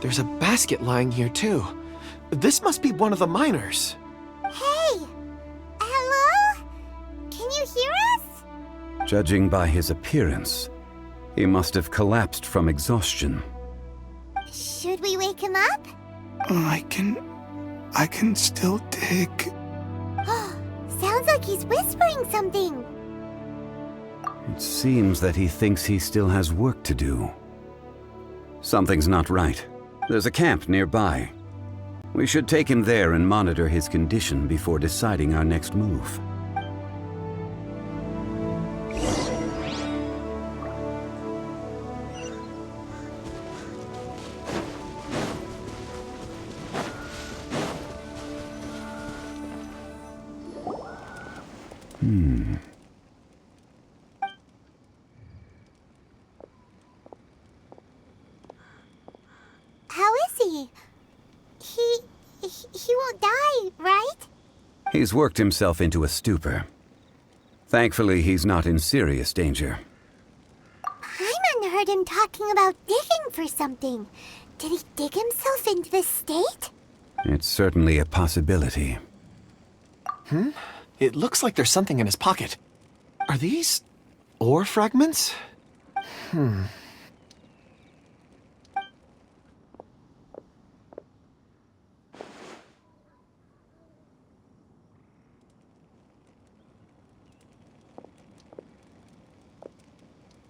There's a basket lying here, too. This must be one of the miners. Hey! Hello? Can you hear us? Judging by his appearance, he must have collapsed from exhaustion. Should we wake him up? I can still dig. Sounds like he's whispering something. It seems that he thinks he still has work to do. Something's not right. There's a camp nearby. We should take him there and monitor his condition before deciding our next move. How is he? He won't die, right? He's worked himself into a stupor. Thankfully, he's not in serious danger. Paimon heard him talking about digging for something. Did he dig himself into this state? It's certainly a possibility. It looks like there's something in his pocket. Are these ore fragments?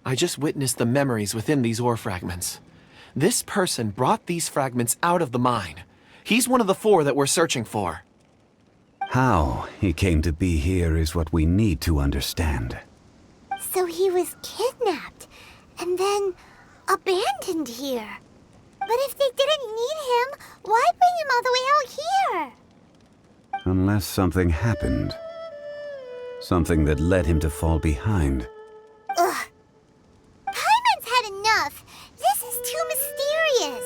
I just witnessed the memories within these ore fragments. This person brought these fragments out of the mine. He's one of the 4 that we're searching for. How he came to be here is what we need to understand. So he was kidnapped and then abandoned here. But if they didn't need him, why bring him all the way out here? Unless something happened. Something that led him to fall behind. Ugh. Paimon's had enough. This is too mysterious.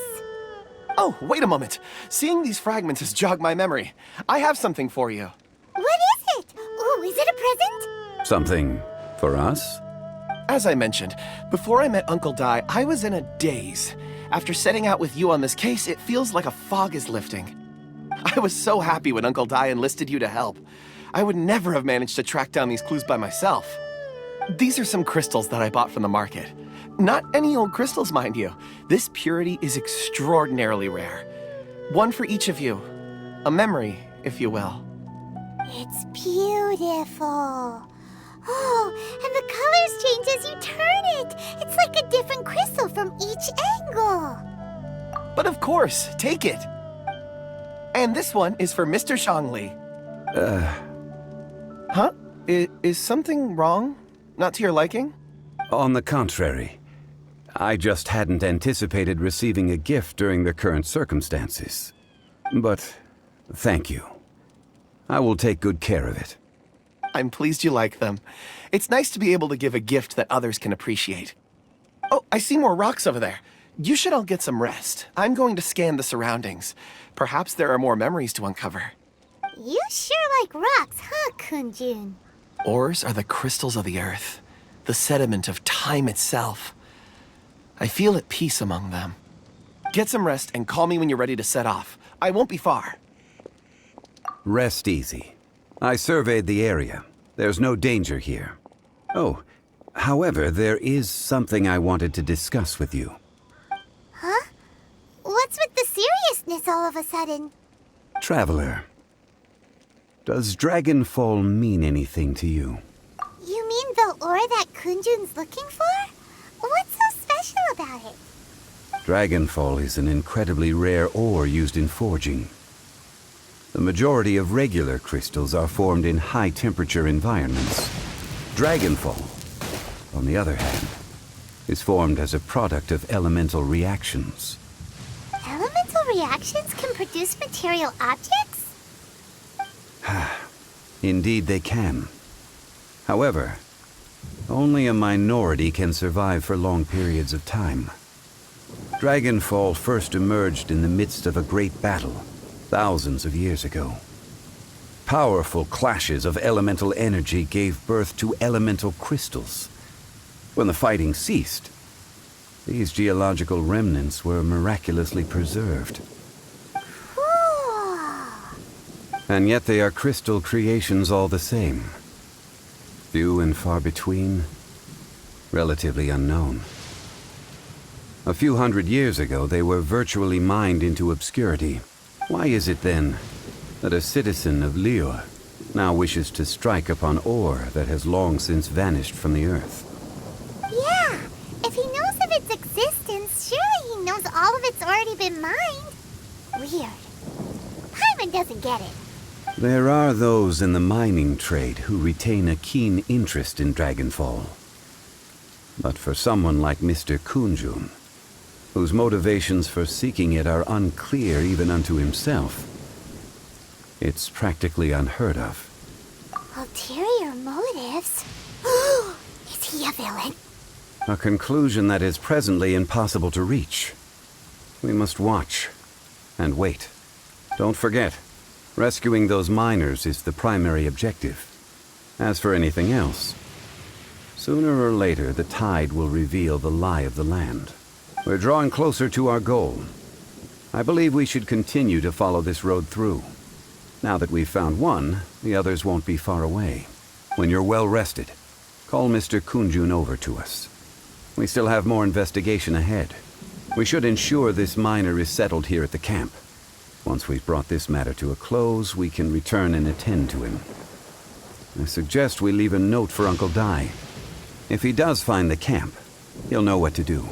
Oh, wait a moment. Seeing these fragments has jogged my memory. I have something for you. What is it? Ooh, is it a present? Something for us? As I mentioned, before I met Uncle Dai, I was in a daze. After setting out with you on this case, it feels like a fog is lifting. I was so happy when Uncle Dai enlisted you to help. I would never have managed to track down these clues by myself. These are some crystals that I bought from the market. Not any old crystals, mind you. This purity is extraordinarily rare. One for each of you. A memory, if you will. It's beautiful. Oh, and the colors change as you turn it. It's like a different crystal from each angle. But of course, take it. And this one is for Mr. Shangli. Huh? Is something wrong? Not to your liking? On the contrary. I just hadn't anticipated receiving a gift during the current circumstances. But thank you. I will take good care of it. I'm pleased you like them. It's nice to be able to give a gift that others can appreciate. Oh, I see more rocks over there. You should all get some rest. I'm going to scan the surroundings. Perhaps there are more memories to uncover. You sure like rocks, huh, Kunjun? Ores are the crystals of the earth, the sediment of time itself. I feel at peace among them. Get some rest and call me when you're ready to set off. I won't be far. Rest easy. I surveyed the area. There's no danger here. Oh, however, there is something I wanted to discuss with you. Huh? What's with the seriousness all of a sudden? Traveler, does Dragonfall mean anything to you? You mean the ore that Kunjun's looking for? What's so special about it? Dragonfall is an incredibly rare ore used in forging. The majority of regular crystals are formed in high-temperature environments. Dragonfall, on the other hand, is formed as a product of elemental reactions. Elemental reactions can produce material objects? Indeed they can. However, only a minority can survive for long periods of time. Dragonfall first emerged in the midst of a great battle, thousands of years ago. Powerful clashes of elemental energy gave birth to elemental crystals. When the fighting ceased, these geological remnants were miraculously preserved. Cool. And yet they are crystal creations all the same. Few and far between, relatively unknown. A few hundred years ago, they were virtually mined into obscurity. Why is it then that a citizen of Lior now wishes to strike upon ore that has long since vanished from the earth? Yeah, if he knows of its existence, surely he knows all of it's already been mined. Weird. Paimon doesn't get it. There are those in the mining trade who retain a keen interest in Dragonfall. But for someone like Mr. Kunjun, whose motivations for seeking it are unclear even unto himself, it's practically unheard of. Ulterior motives? Is he a villain? A conclusion that is presently impossible to reach. We must watch and wait. Don't forget, rescuing those miners is the primary objective. As for anything else, sooner or later the tide will reveal the lie of the land. We're drawing closer to our goal. I believe we should continue to follow this road through. Now that we've found one, the others won't be far away. When you're well rested, call Mr. Kunjun over to us. We still have more investigation ahead. We should ensure this miner is settled here at the camp. Once we've brought this matter to a close, we can return and attend to him. I suggest we leave a note for Uncle Dai. If he does find the camp, he'll know what to do.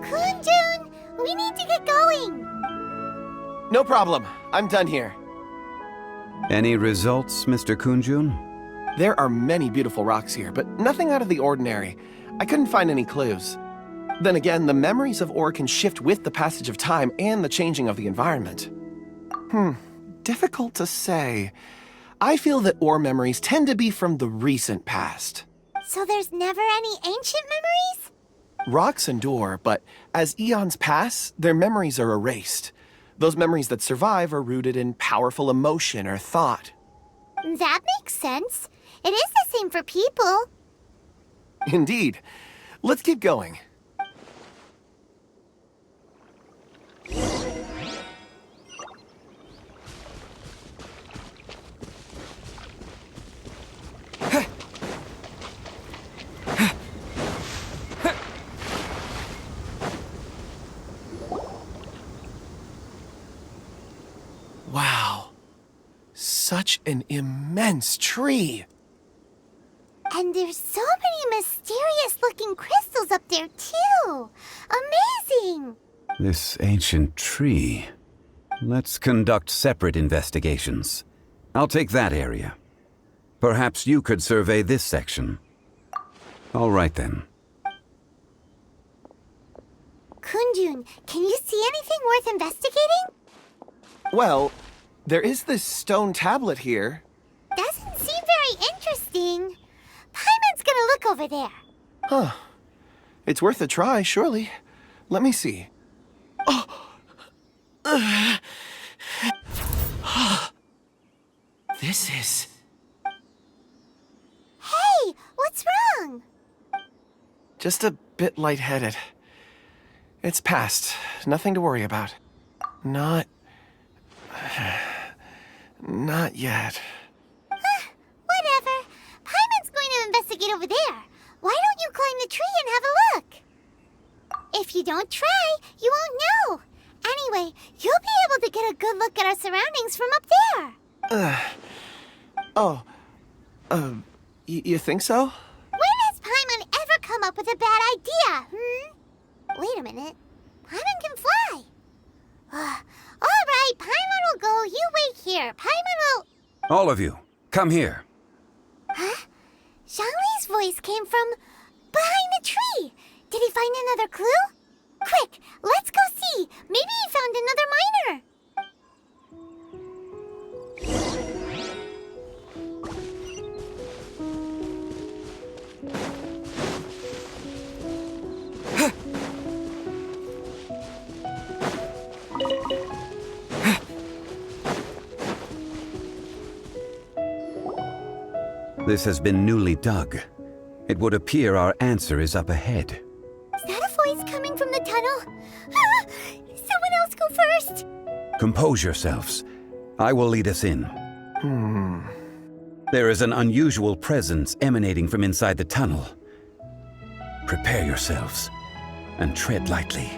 Kunjun, we need to get going. No problem. I'm done here. Any results, Mr. Kunjun? There are many beautiful rocks here, but nothing out of the ordinary. I couldn't find any clues. Then again, the memories of ore can shift with the passage of time and the changing of the environment. Difficult to say. I feel that ore memories tend to be from the recent past. So there's never any ancient memories? Rocks endure, but as eons pass, their memories are erased. Those memories that survive are rooted in powerful emotion or thought. That makes sense. It is the same for people. Indeed. Let's keep going. Wow. Such an immense tree. And there's so many mysterious-looking crystals up there, too. Amazing! This ancient tree. Let's conduct separate investigations. I'll take that area. Perhaps you could survey this section. All right, then. Kundun, can you see anything worth investigating? Well, there is this stone tablet here. Doesn't seem very interesting. Paimon's gonna look over there. Huh. It's worth a try, surely. Let me see. This is... Hey, what's wrong? just a bit lightheaded. It's past. Nothing to worry about. Not yet. Whatever. Paimon's going to investigate over there. Why don't you climb the tree and have a look? If you don't try, you won't know. Anyway, you'll be able to get a good look at our surroundings from up there. You think so? When has Paimon ever come up with a bad idea, Wait a minute. Paimon can fly. All right, Paimon will go. You wait here. Paimon will... All of you, come here. Huh? Zhongli's voice came from behind the tree. Did he find another clue? Quick, let's go see. Maybe he found another miner. This has been newly dug. It would appear our answer is up ahead. Is that a voice coming from the tunnel? Someone else go first. Compose yourselves. I will lead us in. There is an unusual presence emanating from inside the tunnel. Prepare yourselves and tread lightly.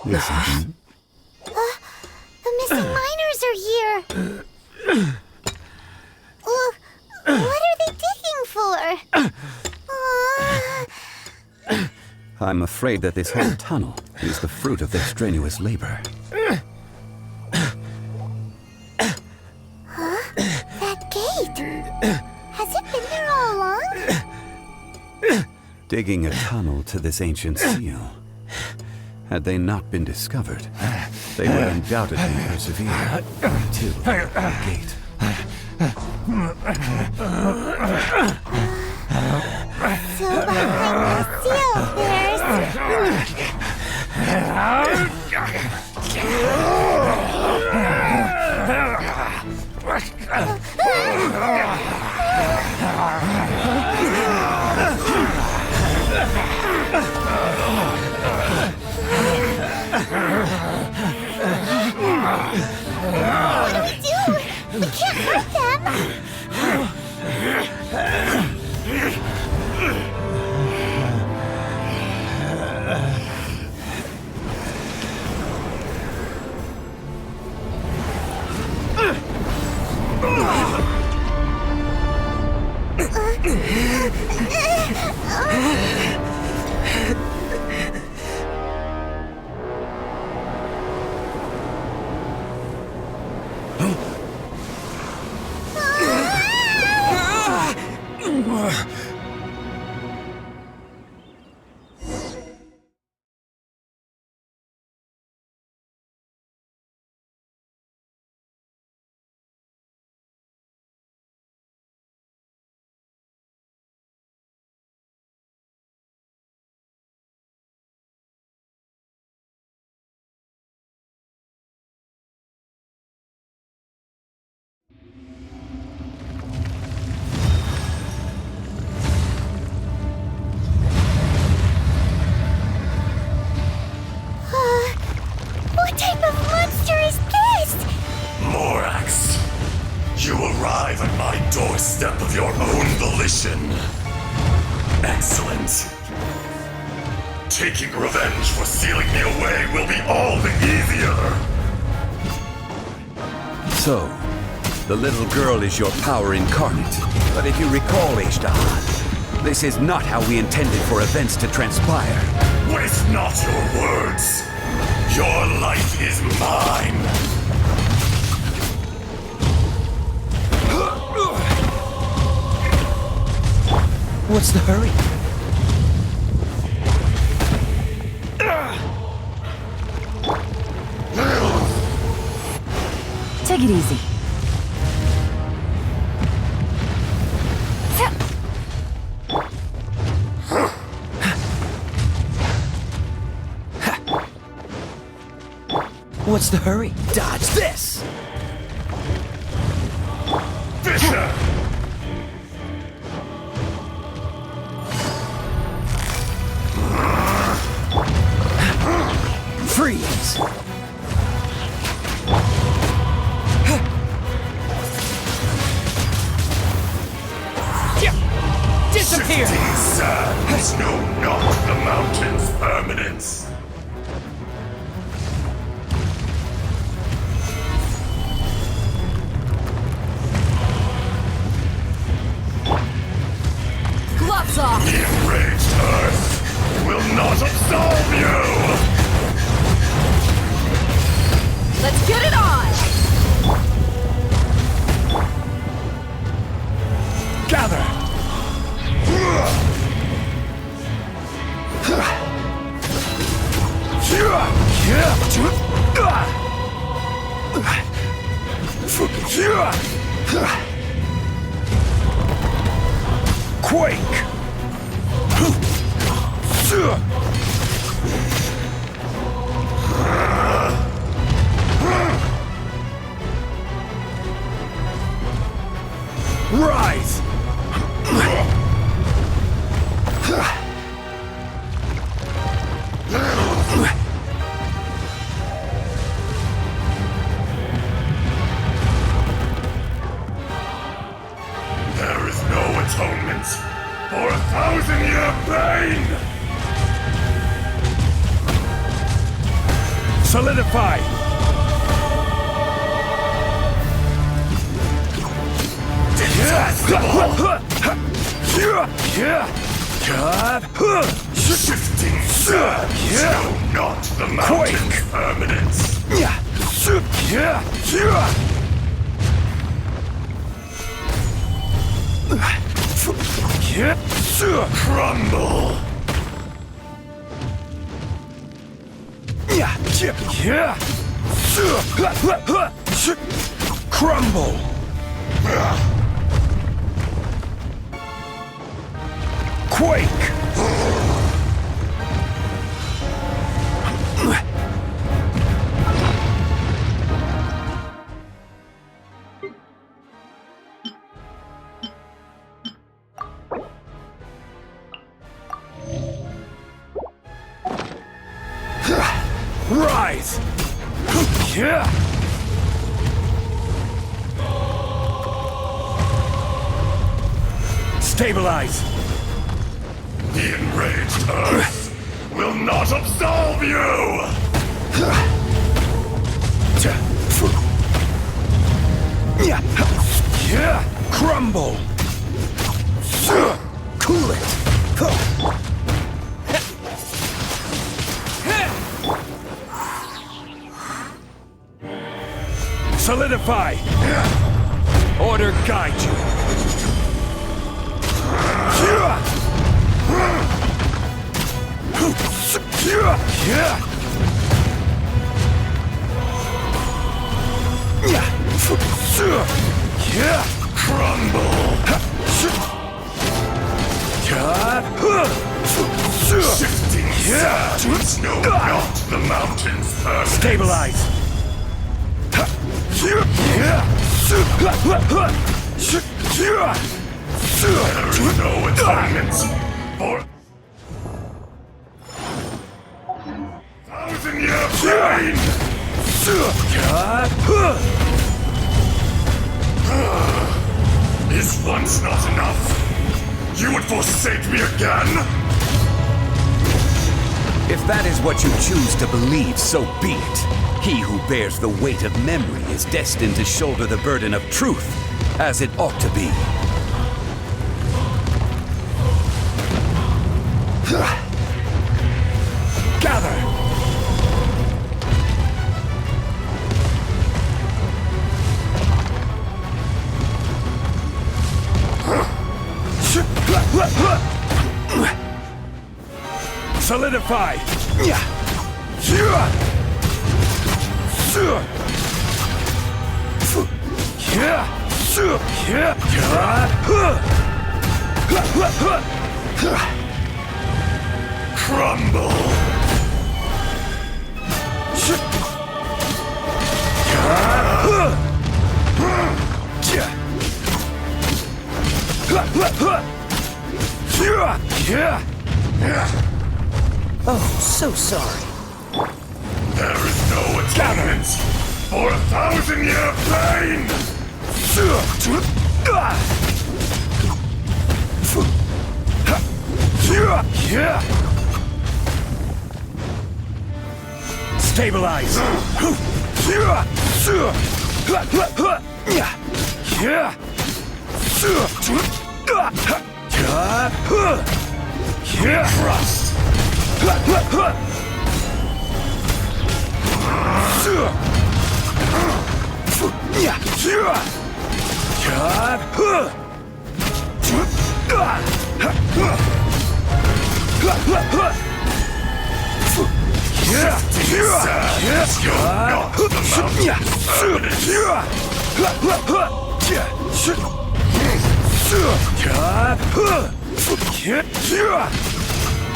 Listen. The missing miners are here. What are they digging for? I'm afraid that this whole tunnel is the fruit of their strenuous labor. That gate. Has it been there all along? Digging a tunnel to this ancient seal. Had they not been discovered, they would undoubtedly persevere until the gate. So behind the seal, What do we do? We can't hurt them. your own volition. Excellent. Taking revenge for sealing me away will be all the easier. So, the little girl is your power incarnate. But if you recall, Ejdah, this is not how we intended for events to transpire. Waste not your words. Your life is mine. What's the hurry? Take it easy. What's the hurry? Dodge this! Fisher! Freeze! Disappear! Shifting sands know not the mountain's permanence. Gloves off! The enraged earth will not absolve you! Let's get it on! Gather! Quake! Rise! There is no atonement for 1,000-year pain! Solidify! Shifting sands know not the mountain's permanence. Crumble! Crumble! Quake! Rise! Stabilize! The enraged earth will not absolve you! Crumble! Cool it! Solidify! Order guide you! Crumble! Shifting sands know not the mountain's permanence. Stabilize! There is no atonement for 1,000-year pain! Is once not enough? You would forsake me again? If that is what you choose to believe, so be it. He who bears the weight of memory is destined to shoulder the burden of truth, as it ought to be. Gather! Solidify! Crumble! Oh, so sorry. There is no atonement for 1,000-year pain! Stabilize! Trust!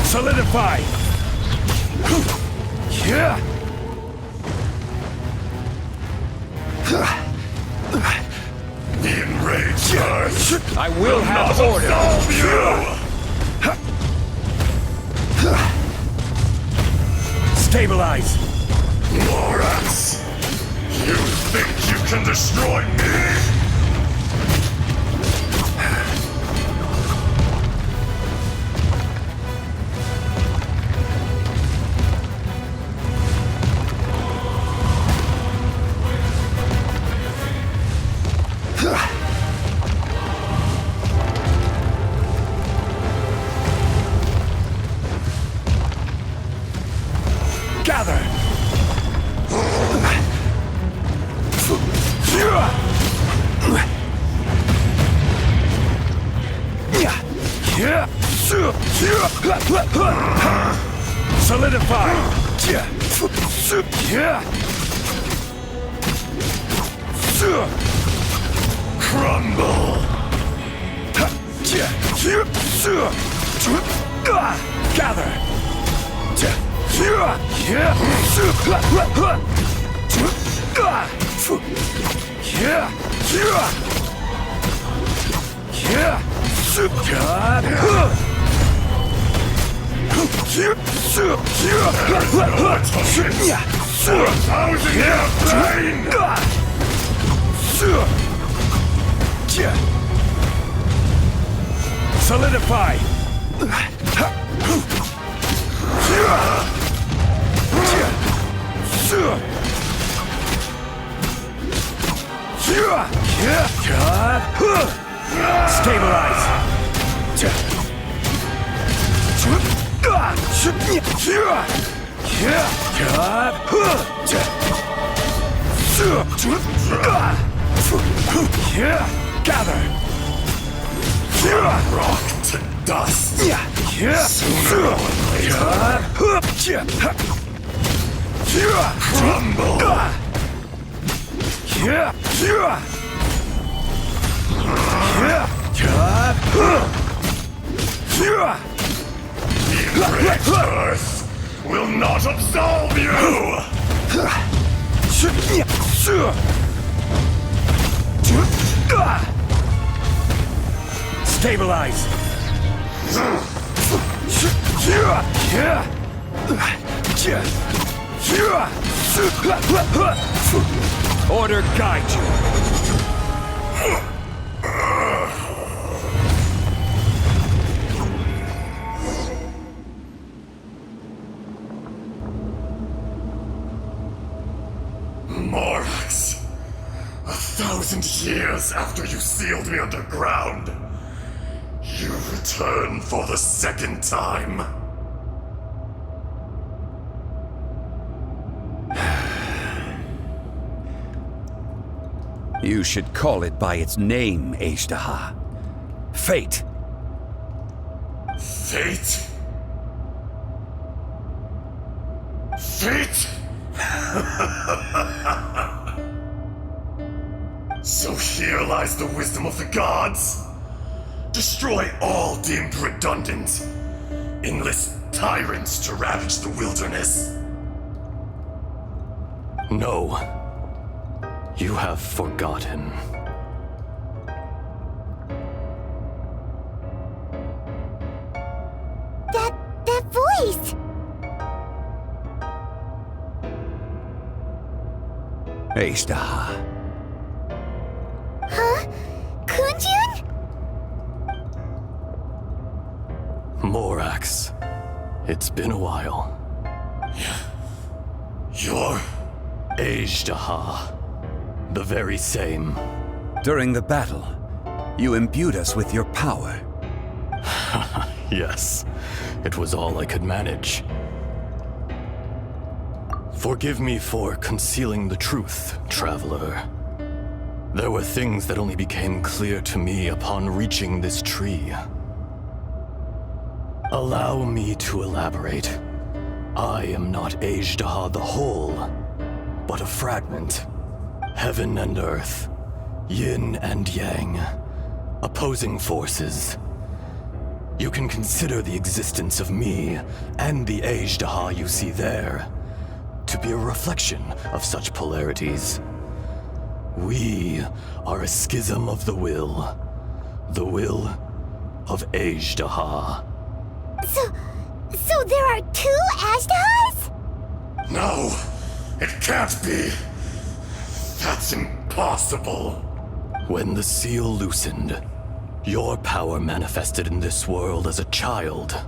Solidify! The enraged earth I will have not order! absolve you! Stabilize! Lorax! You think you can destroy me? Gather! Solidify! Crumble! Gather! For 1,000-year pain! Solidify! Stabilize! Gather! Rock to dust! Sooner or later! Crumble! The enraged earth will not absolve you! Stabilize! Order guide you! Morax, 1,000 years after you sealed me underground, you return for the second time. You should call it by its name, Ajdaha. Fate. Fate? Fate? So here lies the wisdom of the gods. Destroy all deemed redundant. Enlist tyrants to ravage the wilderness. No. You have forgotten. That voice! Ajdaha. Huh? Kunjun? Morax. It's been a while. You're... Ajdaha. The very same. During the battle, you imbued us with your power. Yes. It was all I could manage. Forgive me for concealing the truth, traveler. There were things that only became clear to me upon reaching this tree. Allow me to elaborate. I am not Ajdaha the whole, but a fragment. Heaven and earth, yin and yang, opposing forces. You can consider the existence of me and the Ajdaha you see there to be a reflection of such polarities. We are a schism of the will of Ajdaha. So there are two Ajdahas? No! It can't be! That's impossible! When the seal loosened, your power manifested in this world as a child.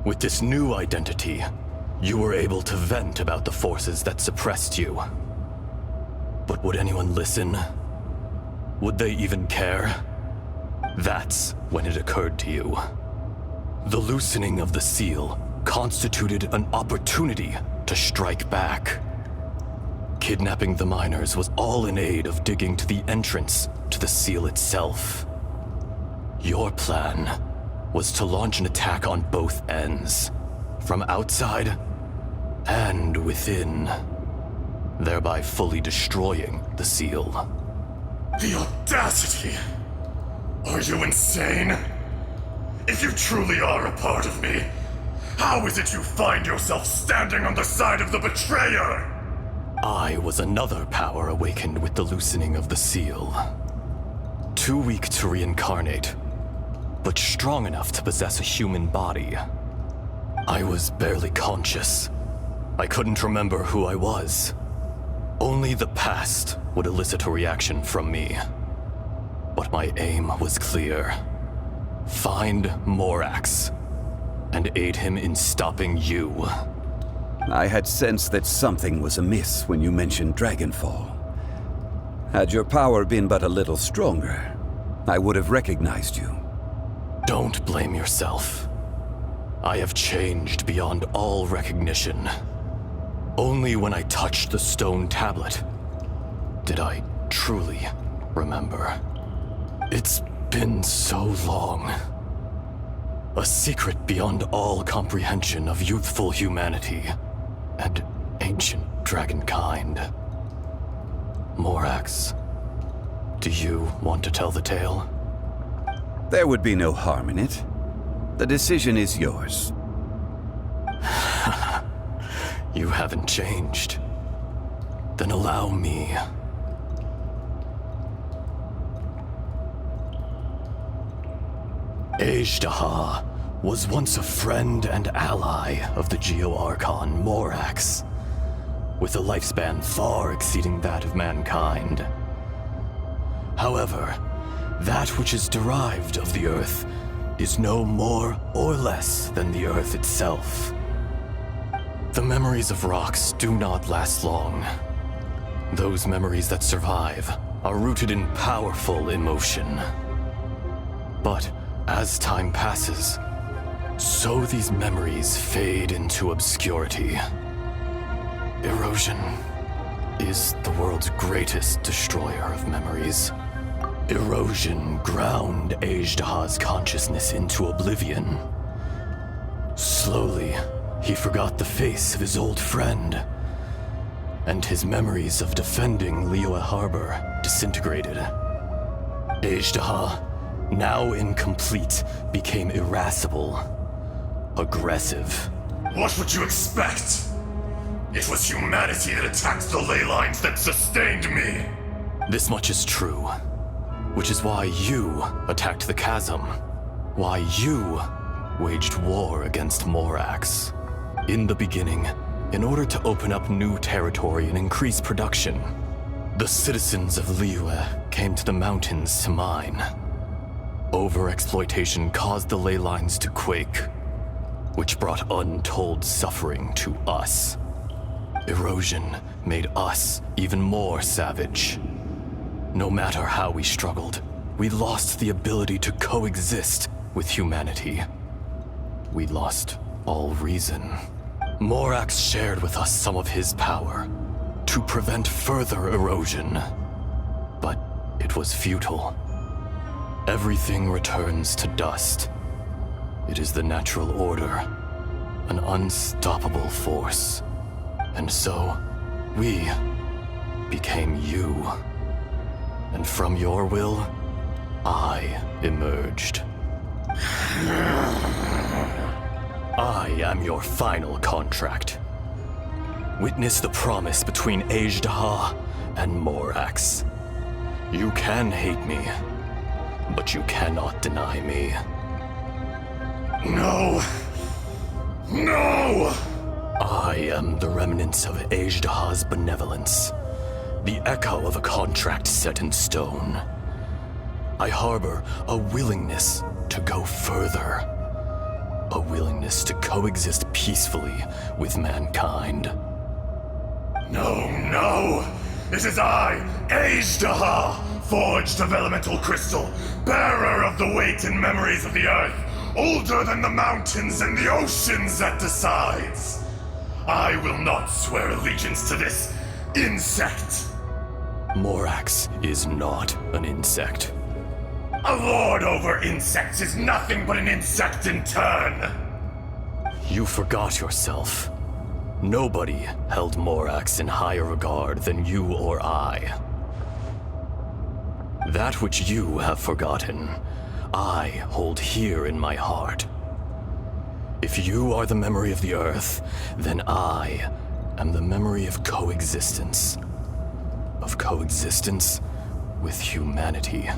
With this new identity, you were able to vent about the forces that suppressed you. But would anyone listen? Would they even care? That's when it occurred to you. The loosening of the seal constituted an opportunity to strike back. Kidnapping the miners was all in aid of digging to the entrance to the seal itself. Your plan was to launch an attack on both ends, from outside and within, thereby fully destroying the seal. The audacity! Are you insane? If you truly are a part of me, how is it you find yourself standing on the side of the betrayer? I was another power awakened with the loosening of the seal. Too weak to reincarnate, but strong enough to possess a human body. I was barely conscious. I couldn't remember who I was. Only the past would elicit a reaction from me. But my aim was clear. Find Morax and aid him in stopping you. I had sensed that something was amiss when you mentioned Dragonfall. Had your power been but a little stronger, I would have recognized you. Don't blame yourself. I have changed beyond all recognition. Only when I touched the stone tablet did I truly remember. It's been so long. A secret beyond all comprehension of youthful humanity and ancient dragonkind. Morax, do you want to tell the tale? There would be no harm in it. The decision is yours. You haven't changed. Then allow me. Ajdaha was once a friend and ally of the Geo-Archon Morax, with a lifespan far exceeding that of mankind. However, that which is derived of the Earth is no more or less than the Earth itself. The memories of rocks do not last long. Those memories that survive are rooted in powerful emotion. But as time passes, so these memories fade into obscurity. Erosion is the world's greatest destroyer of memories. Erosion ground Ajdaha's consciousness into oblivion. Slowly, he forgot the face of his old friend, and his memories of defending Liyue Harbor disintegrated. Ajdaha, now incomplete, became irascible, aggressive. What would you expect? It was humanity that attacked the ley lines that sustained me. This much is true, which is why you attacked the chasm, why you waged war against Morax. In the beginning, in order to open up new territory and increase production, the citizens of Liyue came to the mountains to mine. Overexploitation caused the ley lines to quake, which brought untold suffering to us. Erosion made us even more savage. No matter how we struggled, we lost the ability to coexist with humanity. We lost all reason. Morax shared with us some of his power to prevent further erosion, but it was futile. Everything returns to dust. It is the natural order, an unstoppable force. And so, we became you. And from your will, I emerged. I am your final contract. Witness the promise between Ajdaha and Morax. You can hate me, but you cannot deny me. No! No! I am the remnants of Ajdaha's benevolence, the echo of a contract set in stone. I harbor a willingness to go further, a willingness to coexist peacefully with mankind. No, no! This is I, Ajdaha, forged of elemental crystal, bearer of the weight and memories of the earth, older than the mountains and the oceans that decides. I will not swear allegiance to this insect. Morax is not an insect. A lord over insects is nothing but an insect in turn. You forgot yourself. Nobody held Morax in higher regard than you or I. That which you have forgotten, I hold here in my heart. If you are the memory of the Earth, then I am the memory of coexistence. Of coexistence with humanity.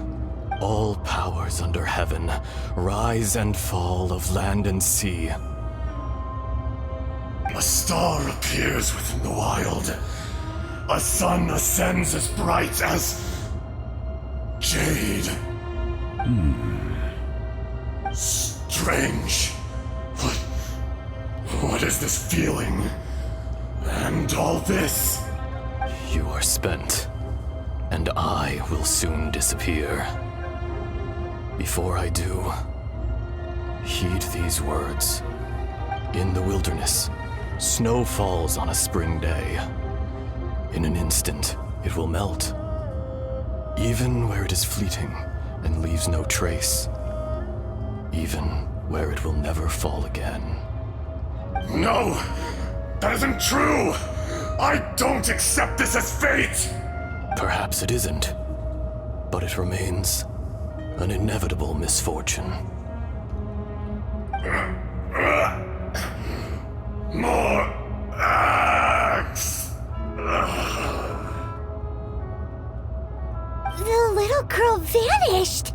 All powers under heaven, rise and fall of land and sea. A star appears within the wild. A sun ascends as bright as jade. Strange. What is this feeling? And all this? You are spent, and I will soon disappear. Before I do, heed these words. In the wilderness, snow falls on a spring day. In an instant, it will melt. Even where it is fleeting and leaves no trace. Even where it will never fall again. No! That isn't true! I don't accept this as fate! Perhaps it isn't, but it remains an inevitable misfortune. More axe! The little girl vanished!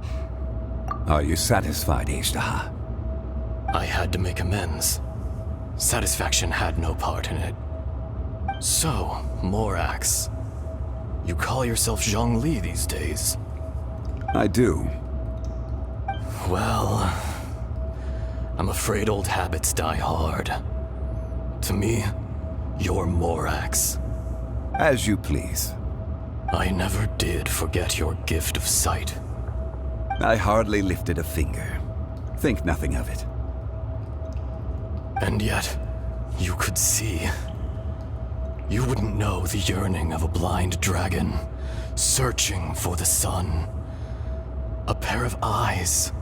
Are you satisfied, Ajdaha? I had to make amends. Satisfaction had no part in it. So, Morax, you call yourself Zhongli these days? I do. Well, I'm afraid old habits die hard. To me, you're Morax. As you please. I never did forget your gift of sight. I hardly lifted a finger. Think nothing of it. And yet, you could see. You wouldn't know the yearning of a blind dragon, searching for the sun. A pair of eyes,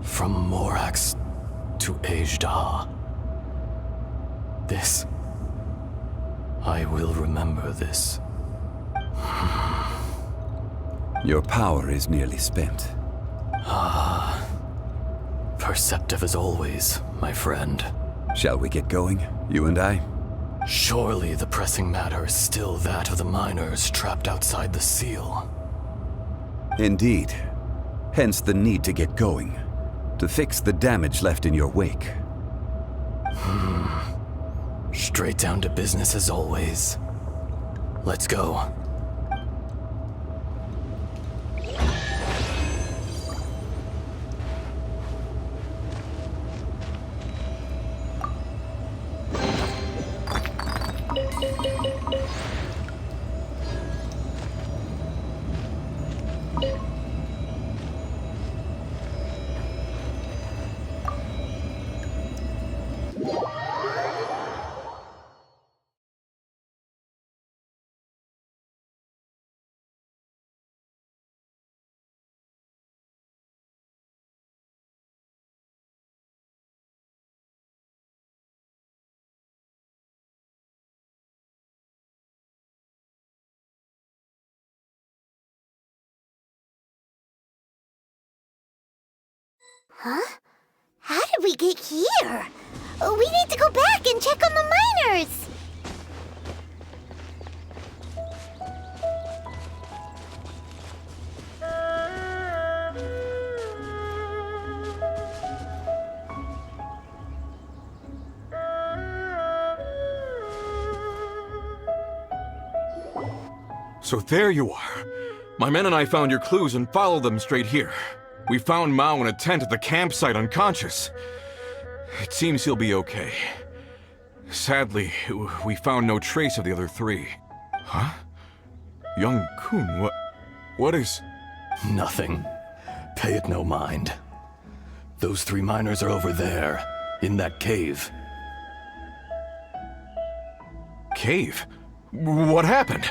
from Morax to Ajda. This... I will remember this. Your power is nearly spent. Perceptive as always, my friend. Shall we get going, you and I? Surely the pressing matter is still that of the miners trapped outside the seal. Indeed. Hence the need to get going, to fix the damage left in your wake. Straight down to business as always. Let's go. Huh? How did we get here? We need to go back and check on the miners! So there you are. My men and I found your clues and followed them straight here. We found Mao in a tent at the campsite unconscious. It seems he'll be okay. Sadly, we found no trace of the other three. Huh? Young Kun, what is... Nothing. Pay it no mind. Those three miners are over there, in that cave. Cave? What happened?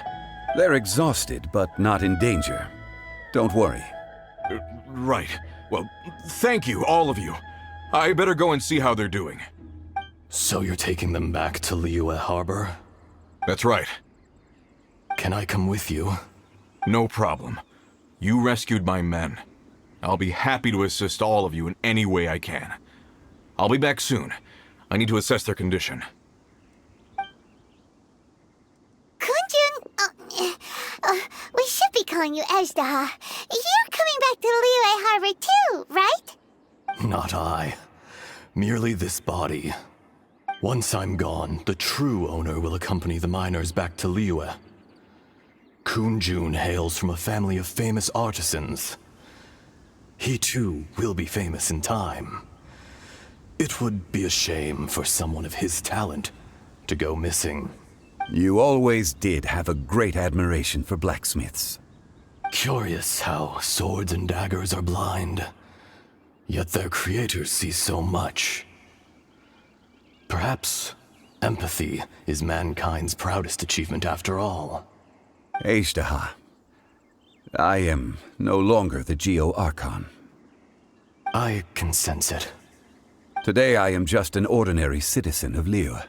They're exhausted, but not in danger. Don't worry. Right. Well, thank you, all of you. I better go and see how they're doing. So you're taking them back to Liyue Harbor? That's right. Can I come with you? No problem. You rescued my men. I'll be happy to assist all of you in any way I can. I'll be back soon. I need to assess their condition. Kunjun, we should be calling you Ajda. You're coming back to Liyue Harbor too, right? Not I. Merely this body. Once I'm gone, the true owner will accompany the miners back to Liyue. Kunjun hails from a family of famous artisans. He too will be famous in time. It would be a shame for someone of his talent to go missing. You always did have a great admiration for blacksmiths. Curious how swords and daggers are blind, yet their creators see so much. Perhaps empathy is mankind's proudest achievement after all. Ajda, I am no longer the Geo-Archon. I can sense it. Today I am just an ordinary citizen of Liyue.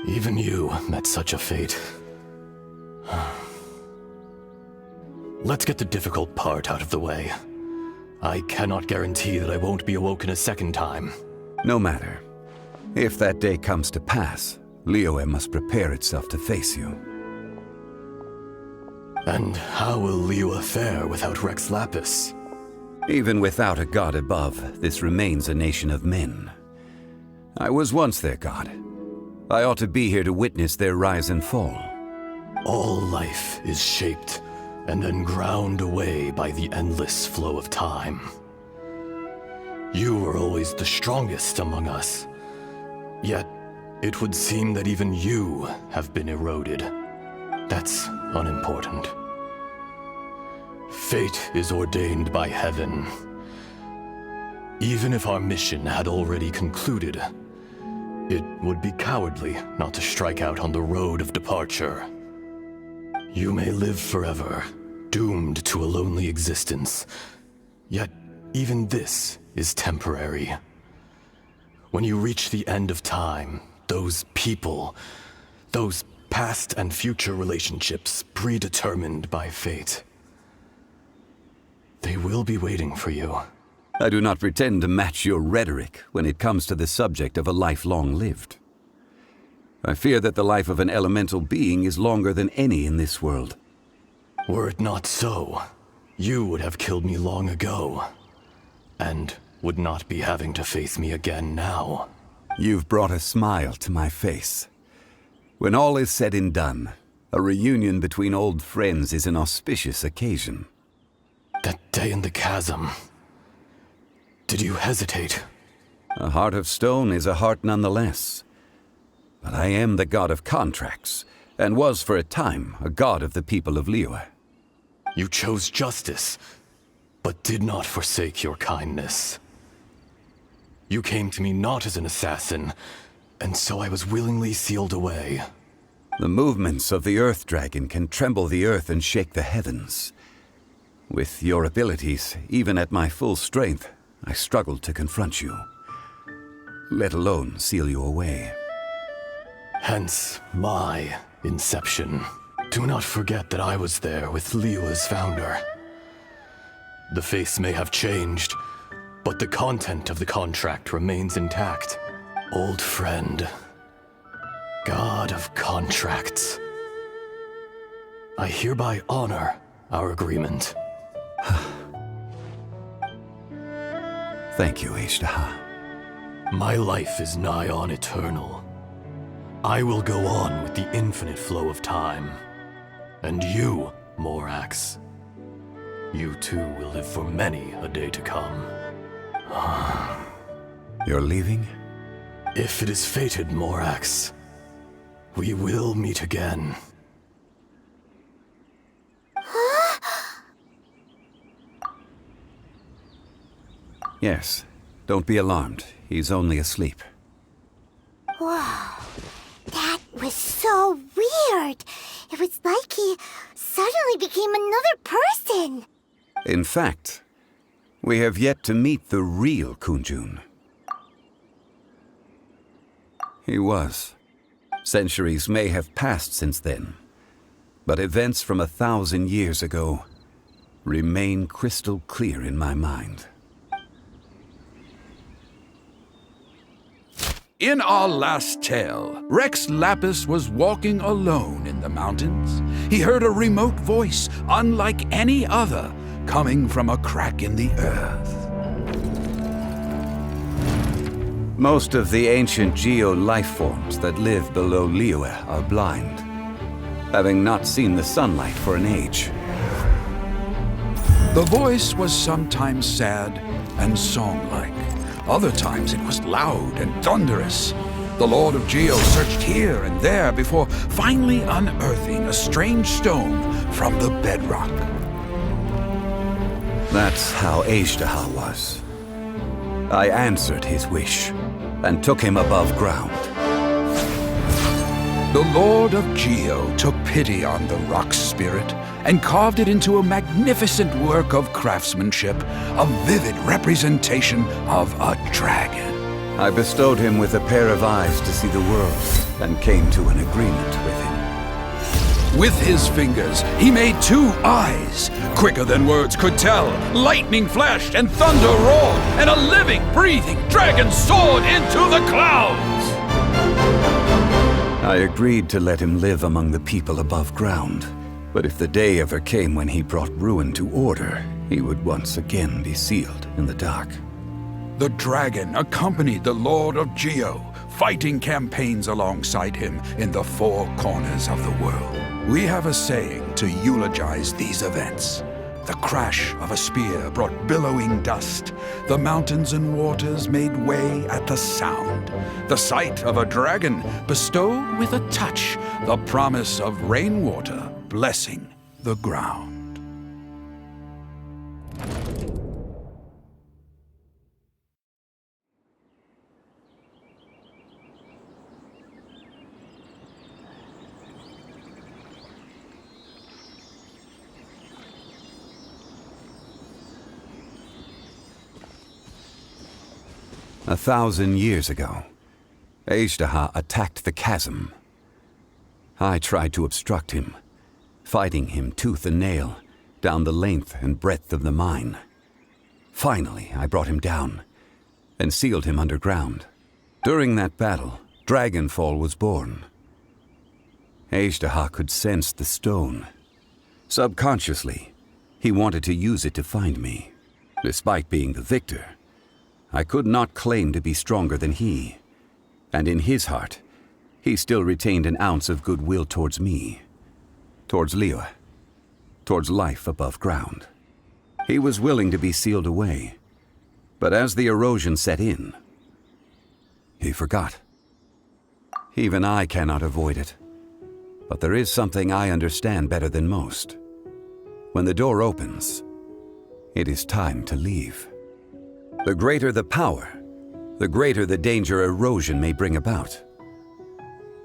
Even you met such a fate. Let's get the difficult part out of the way. I cannot guarantee that I won't be awoken a second time. No matter. If that day comes to pass, Liyue must prepare itself to face you. And how will Liyue fare without Rex Lapis? Even without a god above, this remains a nation of men. I was once their god. I ought to be here to witness their rise and fall. All life is shaped and then ground away by the endless flow of time. You were always the strongest among us. Yet, it would seem that even you have been eroded. That's unimportant. Fate is ordained by heaven. Even if our mission had already concluded, it would be cowardly not to strike out on the road of departure. You may live forever, doomed to a lonely existence. Yet, even this is temporary. When you reach the end of time, those people, those past and future relationships predetermined by fate, they will be waiting for you. I do not pretend to match your rhetoric when it comes to the subject of a life long lived. I fear that the life of an elemental being is longer than any in this world. Were it not so, you would have killed me long ago, and would not be having to face me again now. You've brought a smile to my face. When all is said and done, a reunion between old friends is an auspicious occasion. That day in the chasm, did you hesitate? A heart of stone is a heart nonetheless. But I am the god of contracts, and was for a time a god of the people of Liyue. You chose justice, but did not forsake your kindness. You came to me not as an assassin, and so I was willingly sealed away. The movements of the Earth Dragon can tremble the earth and shake the heavens. With your abilities, even at my full strength, I struggled to confront you, let alone seal you away. Hence my inception. Do not forget that I was there with Liyue's founder. The face may have changed, but the content of the contract remains intact. Old friend, god of contracts, I hereby honor our agreement. Thank you, Ishtaha. My life is nigh on eternal. I will go on with the infinite flow of time. And you, Morax, you too will live for many a day to come. You're leaving? If it is fated, Morax, we will meet again. Yes. Don't be alarmed. He's only asleep. Whoa. That was so weird. It was like he suddenly became another person. In fact, we have yet to meet the real Kunjun. He was. Centuries may have passed since then, but events from 1,000 years ago remain crystal clear in my mind. In our last tale, Rex Lapis was walking alone in the mountains. He heard a remote voice, unlike any other, coming from a crack in the earth. Most of the ancient geo-life forms that live below Liyue are blind, having not seen the sunlight for an age. The voice was sometimes sad and song-like. Other times it was loud and thunderous. The Lord of Geo searched here and there before finally unearthing a strange stone from the bedrock. That's how Ishtaha was. I answered his wish and took him above ground. The Lord of Geo took pity on the rock spirit and carved it into a magnificent work of craftsmanship, a vivid representation of a dragon. I bestowed him with a pair of eyes to see the world and came to an agreement with him. With his fingers, he made 2 eyes. Quicker than words could tell, lightning flashed and thunder roared, and a living, breathing dragon soared into the clouds. I agreed to let him live among the people above ground. But if the day ever came when he brought ruin to order, he would once again be sealed in the dark. The dragon accompanied the Lord of Geo, fighting campaigns alongside him in the 4 corners of the world. We have a saying to eulogize these events. The crash of a spear brought billowing dust. The mountains and waters made way at the sound. The sight of a dragon bestowed with a touch the promise of rainwater blessing the ground. A 1,000 years ago, Ajdaha attacked the chasm. I tried to obstruct him, fighting him tooth and nail down the length and breadth of the mine. Finally, I brought him down and sealed him underground. During that battle, Dragonfall was born. Ajdaha could sense the stone. Subconsciously, he wanted to use it to find me. Despite being the victor, I could not claim to be stronger than he, and in his heart, he still retained an ounce of goodwill towards me, towards Liyue, towards life above ground. He was willing to be sealed away, but as the erosion set in, he forgot. Even I cannot avoid it, but there is something I understand better than most. When the door opens, it is time to leave. The greater the power, the greater the danger erosion may bring about.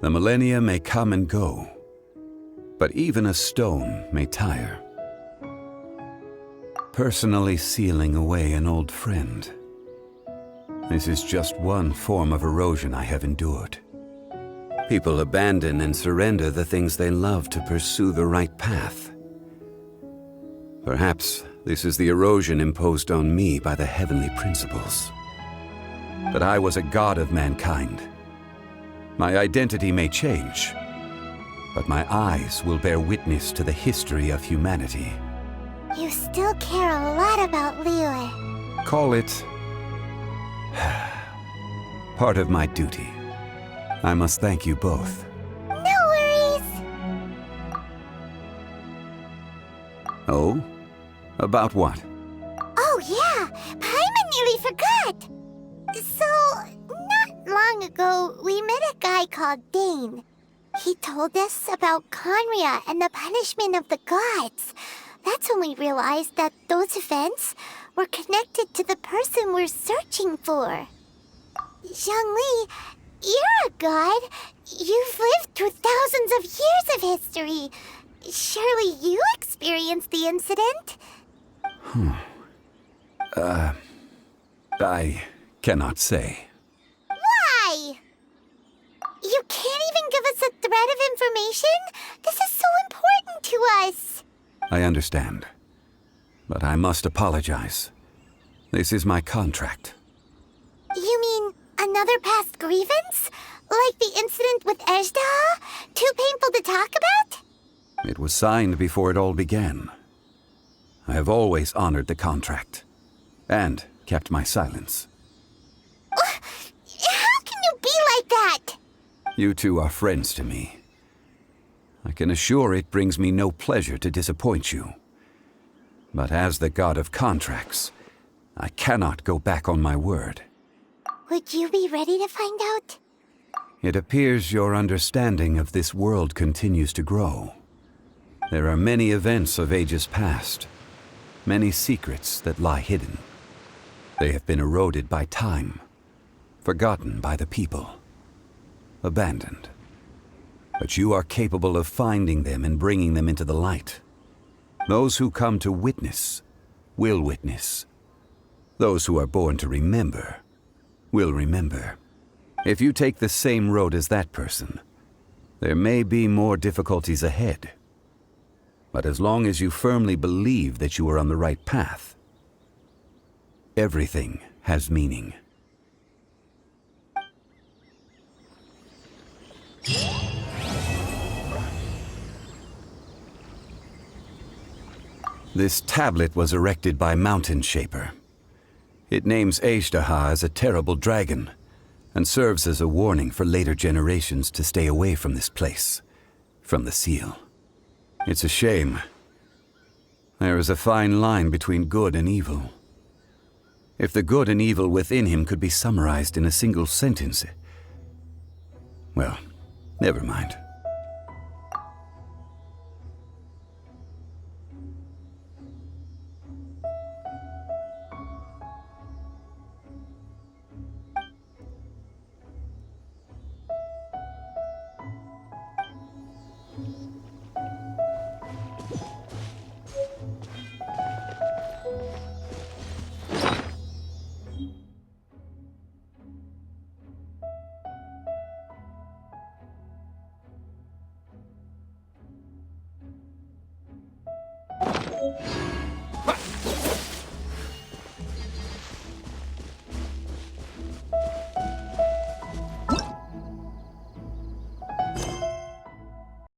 The millennia may come and go, but even a stone may tire. Personally sealing away an old friend. This is just one form of erosion I have endured. People abandon and surrender the things they love to pursue the right path. Perhaps this is the erosion imposed on me by the heavenly principles. But I was a god of mankind. My identity may change, but my eyes will bear witness to the history of humanity. You still care a lot about Liyue. Call it part of my duty. I must thank you both. No worries. Oh? About what? Oh yeah, Paimon nearly forgot. So, not long ago, we met a guy called Dane. He told us about Conria and the punishment of the gods. That's when we realized that those events were connected to the person we're searching for. Zhongli, you're a god. You've lived through thousands of years of history. Surely you experienced the incident? I cannot say. Why? You can't even give us a thread of information? This is so important to us. I understand. But I must apologize. This is my contract. You mean another past grievance? Like the incident with Ajdaha? Too painful to talk about? It was signed before it all began. I have always honored the contract, and kept my silence. How can you be like that? You two are friends to me. I can assure it brings me no pleasure to disappoint you. But as the god of contracts, I cannot go back on my word. Would you be ready to find out? It appears your understanding of this world continues to grow. There are many events of ages past, many secrets that lie hidden. They have been eroded by time, forgotten by the people, abandoned. But you are capable of finding them and bringing them into the light. Those who come to witness will witness. Those who are born to remember will remember. If you take the same road as that person, there may be more difficulties ahead. But as long as you firmly believe that you are on the right path, everything has meaning. This tablet was erected by Mountain Shaper. It names Ajdaha as a terrible dragon, and serves as a warning for later generations to stay away from this place, from the seal. It's a shame. There is a fine line between good and evil. If the good and evil within him could be summarized in a single sentence... Well, never mind.